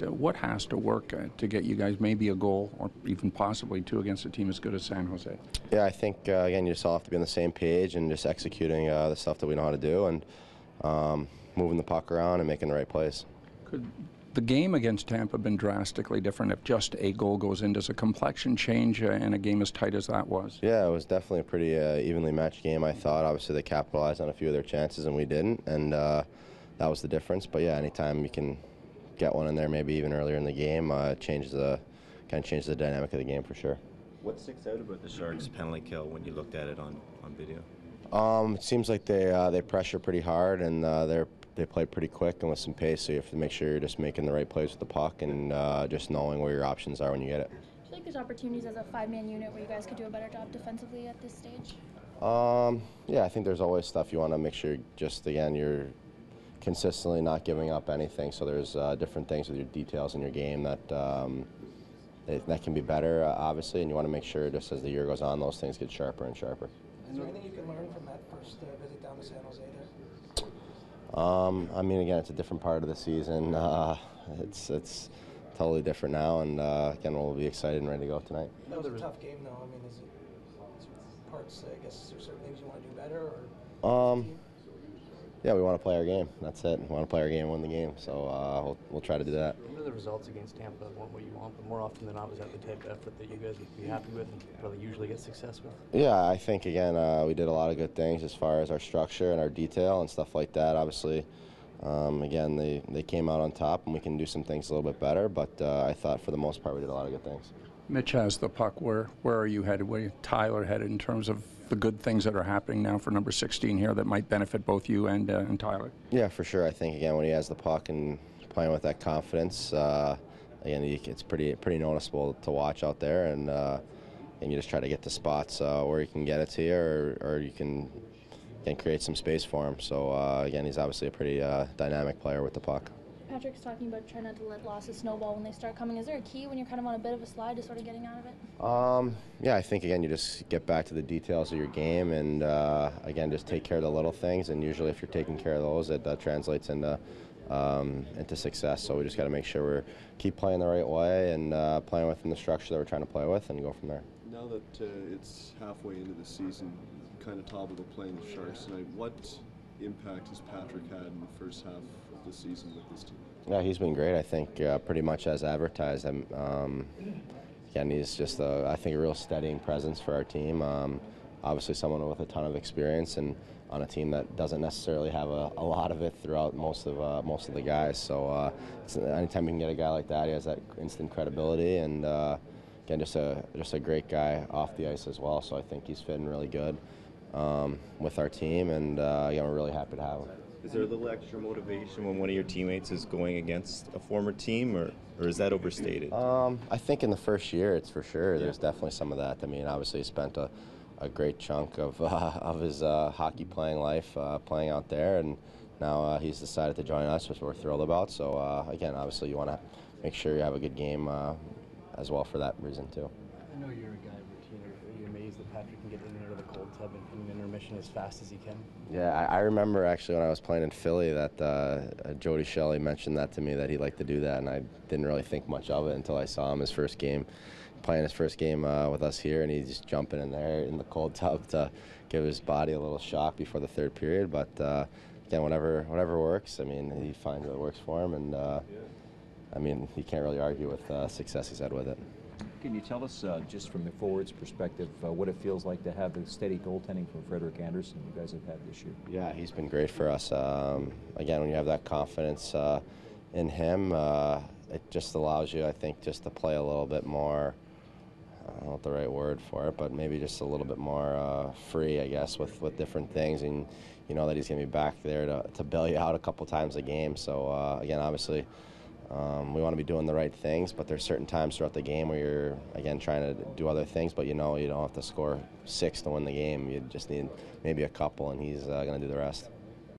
What has to work to get you guys maybe a goal or even possibly two against a team as good as San Jose? Yeah, I think, again, you just all have to be on the same page and just executing the stuff that we know how to do and moving the puck around and making the right plays. Could the game against Tampa been drastically different if just a goal goes in? Does a complexion change in a game as tight as that was? Yeah, it was definitely a pretty evenly matched game, I thought. Obviously, they capitalized on a few of their chances and we didn't, and that was the difference. But yeah, anytime you can get one in there, maybe even earlier in the game, changes the dynamic of the game for sure. What sticks out about the Sharks' penalty kill when you looked at it on video? It seems like they pressure pretty hard and they play pretty quick and with some pace. So you have to make sure you're just making the right plays with the puck and just knowing where your options are when you get it. Do you think there's opportunities as a five-man unit where you guys could do a better job defensively at this stage? Yeah, I think there's always stuff you want to make sure. Just again, you're consistently not giving up anything. So there's different things with your details in your game that can be better, obviously, and you want to make sure just as the year goes on, those things get sharper and sharper. Is there anything you can learn from that first visit down to San Jose there? I mean, again, it's a different part of the season. It's totally different now, and again, we'll be excited and ready to go tonight. That was a tough game, though. I mean, is it parts? I guess there's certain things you want to do better, or? Yeah, we want to play our game. That's it. We want to play our game and win the game. So we'll try to do that. Some of the results against Tampa weren't what you want, but more often than not, was that the type of effort that you guys would be happy with and probably usually get success with? Yeah, I think, again, we did a lot of good things as far as our structure and our detail and stuff like that. Obviously, again, they came out on top, and we can do some things a little bit better, but I thought for the most part we did a lot of good things. Mitch has the puck. Where are you headed? Where are Tyler headed in terms of the good things that are happening now for number 16 here that might benefit both you and Tyler? Yeah, for sure. I think, again, when he has the puck and playing with that confidence, again, it's pretty noticeable to watch out there, and you just try to get the spots where you can get it to you, or you can create some space for him. So, again, he's obviously a pretty dynamic player with the puck. Patrick's talking about trying not to let losses snowball when they start coming. Is there a key when you're kind of on a bit of a slide to sort of getting out of it? Yeah, I think, again, you just get back to the details of your game and, again, just take care of the little things. And usually if you're taking care of those, it translates into success. So we just got to make sure we keep playing the right way and playing within the structure that we're trying to play with and go from there. Now that it's halfway into the season, kind of topical playing the Sharks tonight, what impact has Patrick had in the first half of the season with this team? Yeah, he's been great. I think pretty much as advertised. Again, he's just, I think, a real steadying presence for our team. Obviously someone with a ton of experience and on a team that doesn't necessarily have a lot of it throughout most of the guys. So anytime you can get a guy like that, he has that instant credibility and again, just a great guy off the ice as well. So I think he's fitting really good with our team, and again, we're really happy to have him. Is there a little extra motivation when one of your teammates is going against a former team, or is that overstated? I think in the first year, it's for sure. There's definitely some of that. I mean, obviously, he spent a great chunk of his hockey playing life playing out there, and now he's decided to join us, which we're thrilled about. So again, obviously, you want to make sure you have a good game as well for that reason too. I know you're a guy routine. Are you amazed that Patrick can get in and out of the cold tub and intermission as fast as he can? Yeah, I remember actually when I was playing in Philly that Jody Shelley mentioned that to me, that he liked to do that, and I didn't really think much of it until I saw him playing his first game with us here, and he's just jumping in there in the cold tub to give his body a little shock before the third period. But again, whatever works. I mean, he finds what works for him, and I mean, he can't really argue with success he's had with it. Can you tell us, just from the forwards' perspective, what it feels like to have the steady goaltending from Frederik Andersen you guys have had this year? Yeah, he's been great for us. Again, when you have that confidence in him, it just allows you, I think, just to play a little bit more, I don't know what the right word for it, but maybe just a little bit more free, I guess, with different things. And you know that he's going to be back there to bail you out a couple times a game. So, again, obviously, we want to be doing the right things, but there's certain times throughout the game where you're, again, trying to do other things, but you know you don't have to score 6 to win the game. You just need maybe a couple, and he's going to do the rest.